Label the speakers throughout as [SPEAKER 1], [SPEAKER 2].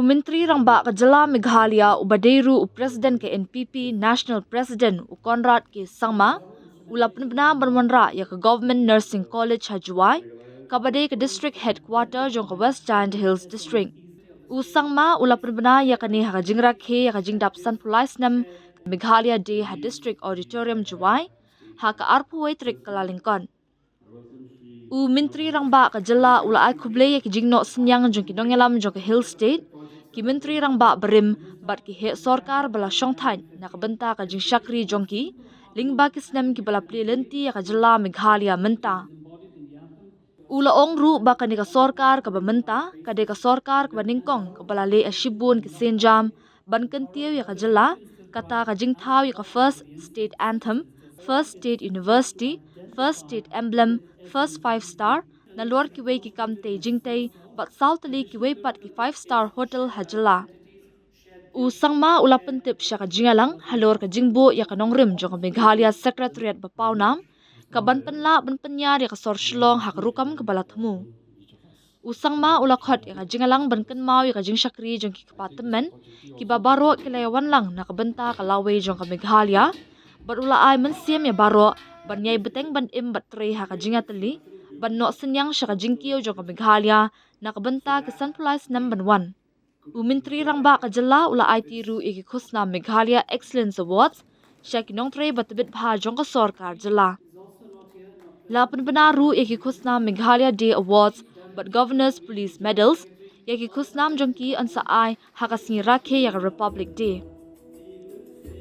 [SPEAKER 1] Menteri Rangba Kajala Meghalaya Ubaderu President ke NPP National President Conrad ke Sangma Ulapnbna Banwanra ya ke Government Nursing College Hajuai Kabade ke District Headquarter jong ke West Jaintia Hills District. Sangma Ulapnbna ya kani hakajingra ke ya kajingdap Sunpulaisnam Meghalaya Day ha District Auditorium Juai ha ka arpuai trik kalalingkon. Menteri Rangba Kajala ulai kuble ya kijingno senyang jong kidongelam jong ke Hill State ki Menteri Rangba berim bat ki he sorkar bala shongthain na kabenta ka jing shakri jongki lingba kisnam ki bala plelenti ya Kajala Meghalaya menta. Ula ongru ba kani ka sorkar ka bamenta kade ka sorkar ka baningkong ka bala le ashibun ki senjam ban kentiu ya Kajala kata ka jing thau ya ka first state anthem, first state university, first state emblem, first 5-star na luar ki wei ki kamte jingte bat saltali ki wei pat ki 5-star hotel Hajala. Sangma ulapan tip siya ka jingalang halor ka jingbo ya ka nongrim jong Meghalaya Secretariat Bapawnam ka banpanla banpanyar ya ka sorshilong hakarukam ka balathamu. Sangma ulakhot ya ka jingalang bankanmau ya ka jing shakri jong ki kapatemen ki babaro ki layawan lang na kabenta ka lawe jong ka Meghalaya bat ula ay mensiam ya baro ban yay beteng ban im bat tre ha ka jingatali ban no senyang siya ka jingkiyo jong ka Meghalaya na kabenta ki Sunpulaisnam ban 1. Menteri Rangba Kajala ula ay tiru iki khusna Meghalaya Excellence Awards siya kinong tre batbit bha jong ka sorkar jala. Lapan benaru iki khusna Meghalaya Day Awards but Governor's Police Medals yaki khusnam jongki ansa ay hakasngi rakhe ya Republic Day.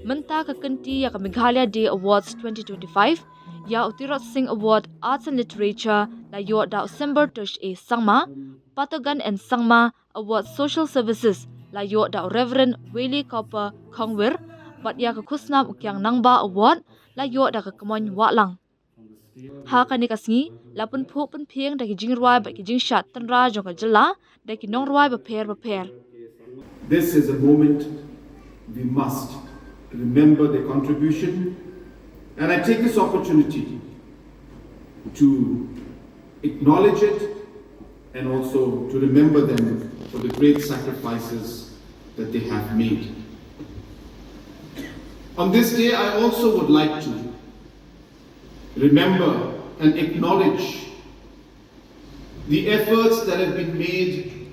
[SPEAKER 1] Menta ka kanti ya Meghalaya Day Awards 2025 ya Utirot Singh Award Arts and Literature la yo da December tush e Sangma Patogan and Sangma Award Social Services la yo da Reverend Weli Copper Kongwir bat ya ka khusnam ukyang nangba award la yo da ka kamoy walang. Ha kani kasngi lapun phok pen pheng da ki jingrwai ba ki jingshat tanra jong ka jala da ki nongrwai ba pher.
[SPEAKER 2] This is a moment we must remember their contribution, and I take this opportunity to acknowledge it and also to remember them for the great sacrifices that they have made. On this day, I also would like to remember and acknowledge the efforts that have been made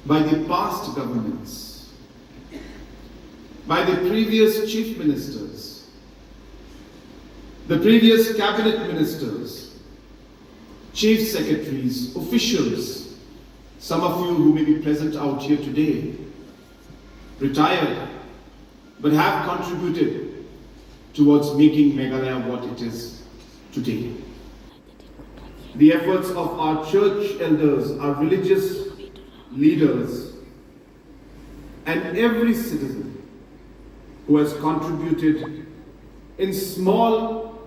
[SPEAKER 2] by the past governments, by the previous chief ministers, the previous cabinet ministers, chief secretaries, officials, some of you who may be present out here today, retired, but have contributed towards making Meghalaya what it is today. The efforts of our church elders, our religious leaders, and every citizen who has contributed in small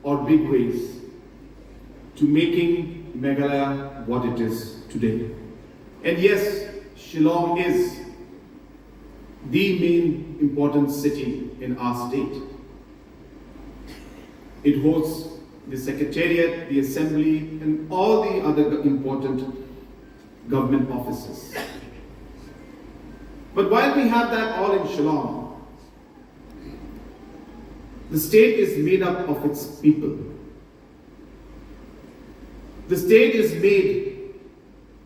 [SPEAKER 2] or big ways to making Meghalaya what it is today. And yes, Shillong is the main important city in our state. It hosts the Secretariat, the Assembly, and all the other important government offices. But while we have that all in Shillong, the state is made up of its people. The state is made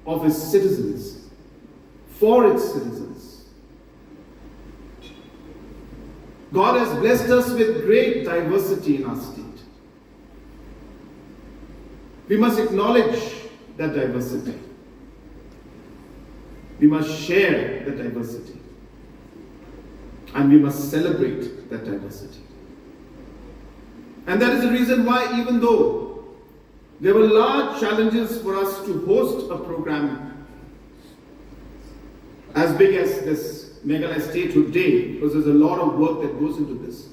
[SPEAKER 2] of its citizens, for its citizens. God has blessed us with great diversity in our state. We must acknowledge that diversity. We must share that diversity. And we must celebrate that diversity. And that is the reason why, even though there were large challenges for us to host a program as big as this Meghalaya Statehood Day, because there's a lot of work that goes into this,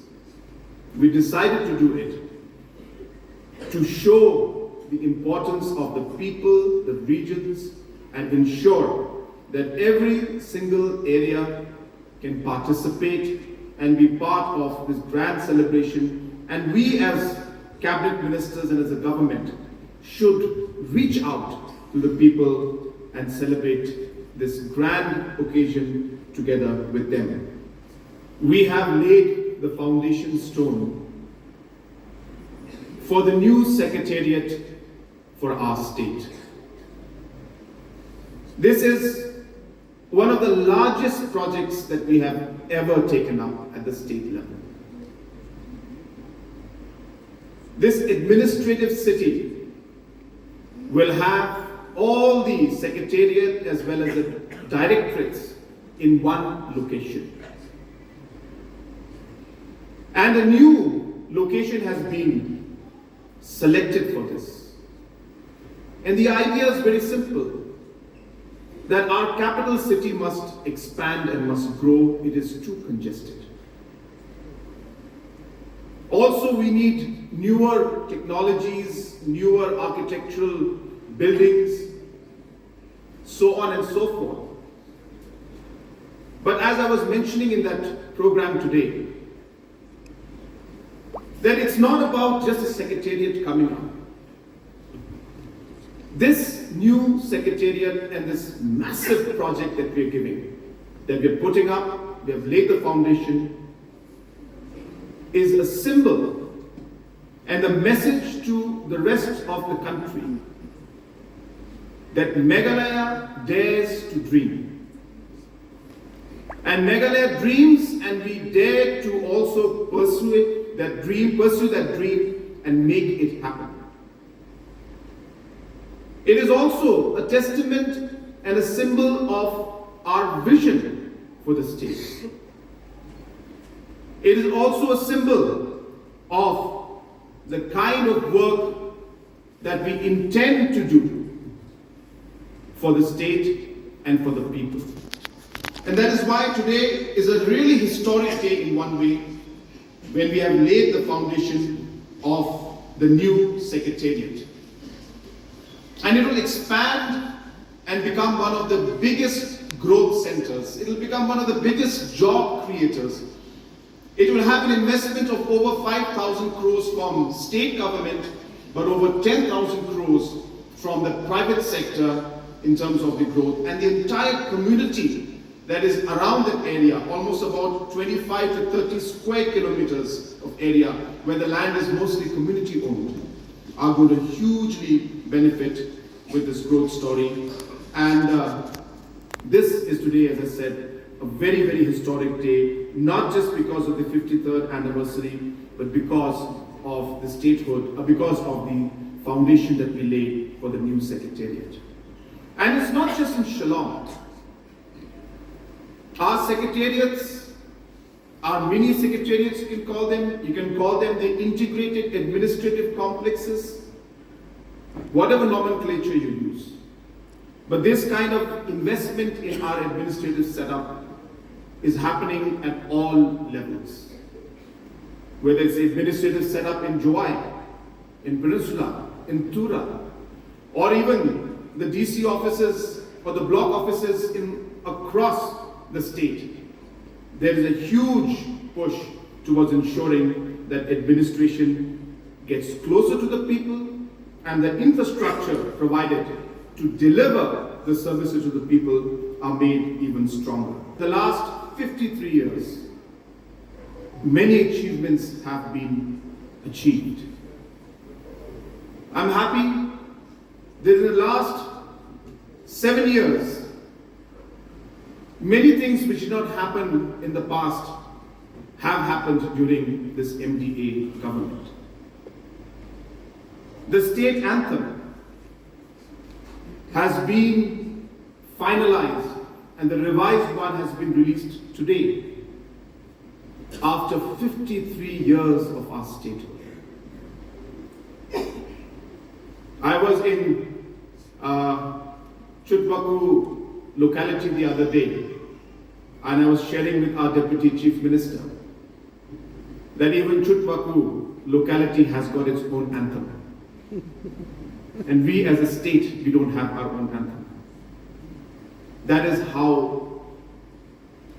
[SPEAKER 2] we decided to do it to show the importance of the people, the regions, and ensure that every single area can participate and be part of this grand celebration. And we as cabinet ministers and as a government should reach out to the people and celebrate this grand occasion together with them. We have laid the foundation stone for the new secretariat for our state. This is one of the largest projects that we have ever taken up at the state level. This administrative city will have all the secretariat as well as the directorates in one location. And a new location has been selected for this. And the idea is very simple, that our capital city must expand and must grow. It is too congested. Also, we need newer technologies, newer architectural buildings, so on and so forth. But as I was mentioning in that program today, that it's not about just a secretariat coming up. This new secretariat and this massive project that we're giving, that we're putting up, we have laid the foundation, is a symbol and a message to the rest of the country that Meghalaya dares to dream. And Meghalaya dreams, and we dare to also pursue that dream and make it happen. It is also a testament and a symbol of our vision for the state. It is also a symbol of the kind of work that we intend to do for the state and for the people. And that is why today is a really historic day in one way, when we have laid the foundation of the new secretariat. And it will expand and become one of the biggest growth centers. It will become one of the biggest job creators. It will have an investment of over 5,000 crores from state government, but over 10,000 crores from the private sector in terms of the growth. And the entire community that is around that area, almost about 25 to 30 square kilometers of area where the land is mostly community owned, are going to hugely benefit with this growth story. And this is today, as I said, a very, very historic day, not just because of the 53rd anniversary, but because of the statehood, because of the foundation that we laid for the new secretariat. And it's not just in Shillong. Our secretariats, our mini secretariats, you can call them the integrated administrative complexes, whatever nomenclature you use. But this kind of investment in our administrative setup is happening at all levels. Whether it's the administrative setup in Joai, in Peninsula, in Tura, or even the DC offices or the block offices across the state. There is a huge push towards ensuring that administration gets closer to the people and the infrastructure provided to deliver the services to the people are made even stronger. The last 53 years, many achievements have been achieved. I'm happy that in the last 7 years, many things which did not happen in the past have happened during this MDA government. The state anthem has been finalized and the revised one has been released today after 53 years of our statehood. I was in Chutwaku locality the other day, and I was sharing with our Deputy Chief Minister that even Chutwaku locality has got its own anthem. And we as a state, we don't have our own anthem. That is how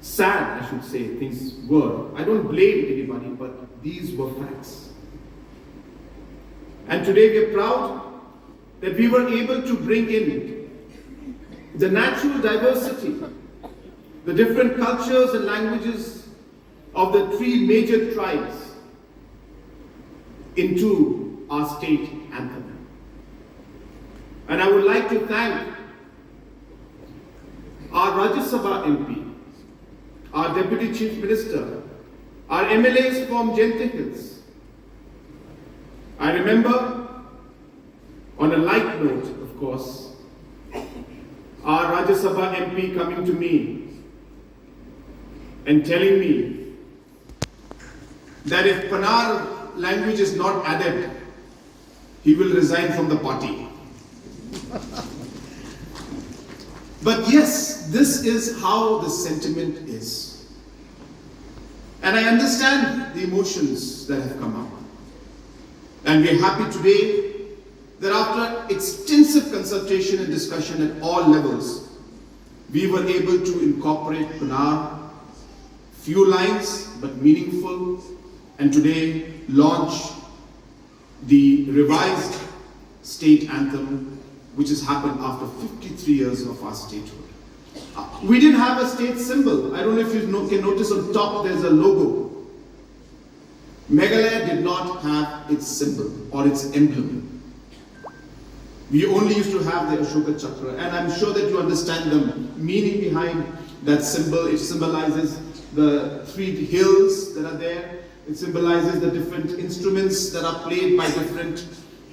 [SPEAKER 2] sad, I should say, things were. I don't blame anybody, but these were facts. And today we are proud that we were able to bring in the natural diversity, the different cultures and languages of the three major tribes into our state anthem. And I would like to thank our Rajya Sabha MP, our Deputy Chief Minister, our MLAs from Jaintia Hills. I remember, on a light note, of course, our Rajya Sabha MP coming to me and telling me that if Panar language is not added, he will resign from the party. But yes, this is how the sentiment is. And I understand the emotions that have come up. And we are happy today that after extensive consultation and discussion at all levels, we were able to incorporate Panar, few lines but meaningful, and today launch the revised state anthem, which has happened after 53 years of our statehood. We didn't have a state symbol. I don't know if you can notice on top there's a logo. Meghalaya did not have its symbol or its emblem. We only used to have the Ashoka Chakra, and I'm sure that you understand the meaning behind that symbol. It symbolizes the three hills that are there. It symbolizes the different instruments that are played by different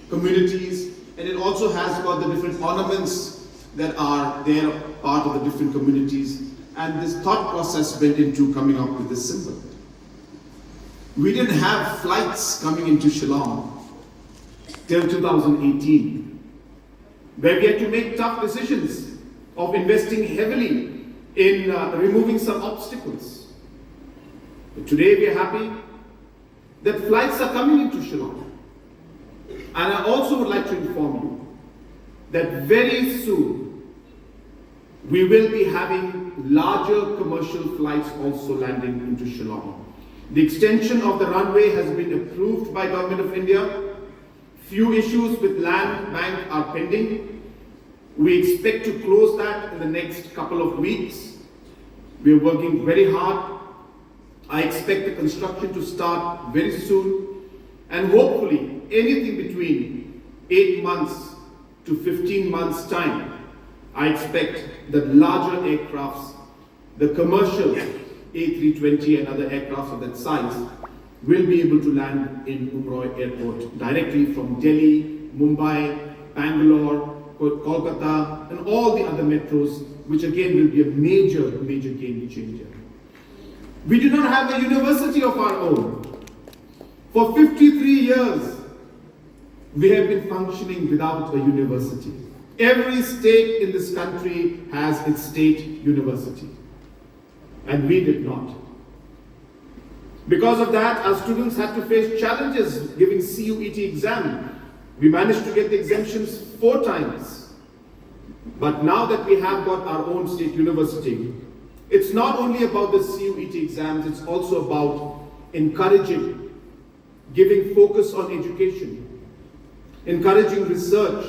[SPEAKER 2] communities, and it also has got the different ornaments that are there, part of the different communities. And this thought process went into coming up with this symbol. We didn't have flights coming into Shillong till 2018, where we had to make tough decisions of investing heavily in removing some obstacles. But today we are happy that flights are coming into Shillong. And I also would like to inform you that very soon we will be having larger commercial flights also landing into Shillong. The extension of the runway has been approved by Government of India. Few issues with land bank are pending. We expect to close that in the next couple of weeks. We are working very hard. I expect the construction to start very soon, and hopefully anything between 8 months to 15 months time, I expect that larger aircrafts, the commercial A320 and other aircrafts of that size, will be able to land in Umroi Airport directly from Delhi, Mumbai, Bangalore, Kolkata, and all the other metros, which again will be a major game changer. We do not have a university of our own. For 53 years, we have been functioning without a university. Every state in this country has its state university, and we did not. Because of that, our students had to face challenges giving CUET exam. We managed to get the exemptions 4 times. But now that we have got our own state university, it's not only about the CUET exams, it's also about encouraging, giving focus on education, encouraging research,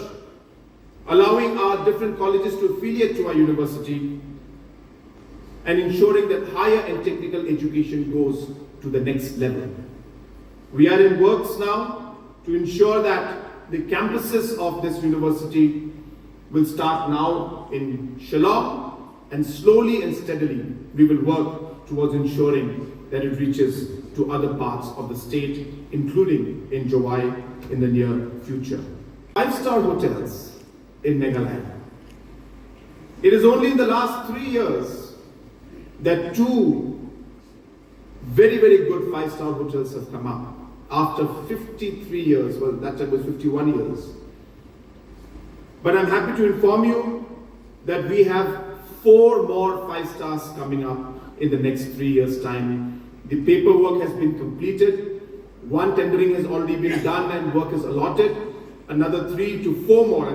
[SPEAKER 2] allowing our different colleges to affiliate to our university, and ensuring that higher and technical education goes to the next level. We are in works now to ensure that the campuses of this university will start now in Shillong, and slowly and steadily we will work towards ensuring that it reaches to other parts of the state, including in Jowai in the near future. 5-star hotels in Meghalaya. It is only in the last 3 years that 2 very good 5-star hotels have come up after 53 years. Well, that time was 51 years. But I'm happy to inform you that we have 4 more 5-stars coming up in the next 3 years' time. The paperwork has been completed. 1 tendering has already been done and work is allotted. Another 3 to 4 more,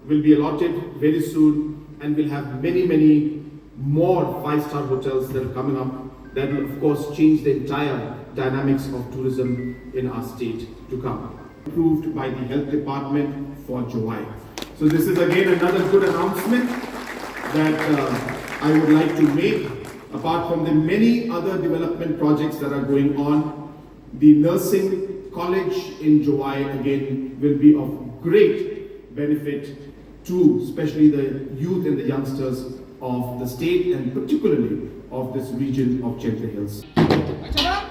[SPEAKER 2] will be allotted very soon, and we'll have many more 5-star hotels that are coming up that will of course change the entire dynamics of tourism in our state to come. Approved by the Health Department for Jowai. So this is again another good announcement. that I would like to make. Apart from the many other development projects that are going on, the nursing college in Jowai again will be of great benefit to especially the youth and the youngsters of the state and particularly of this region of Jaintia Hills.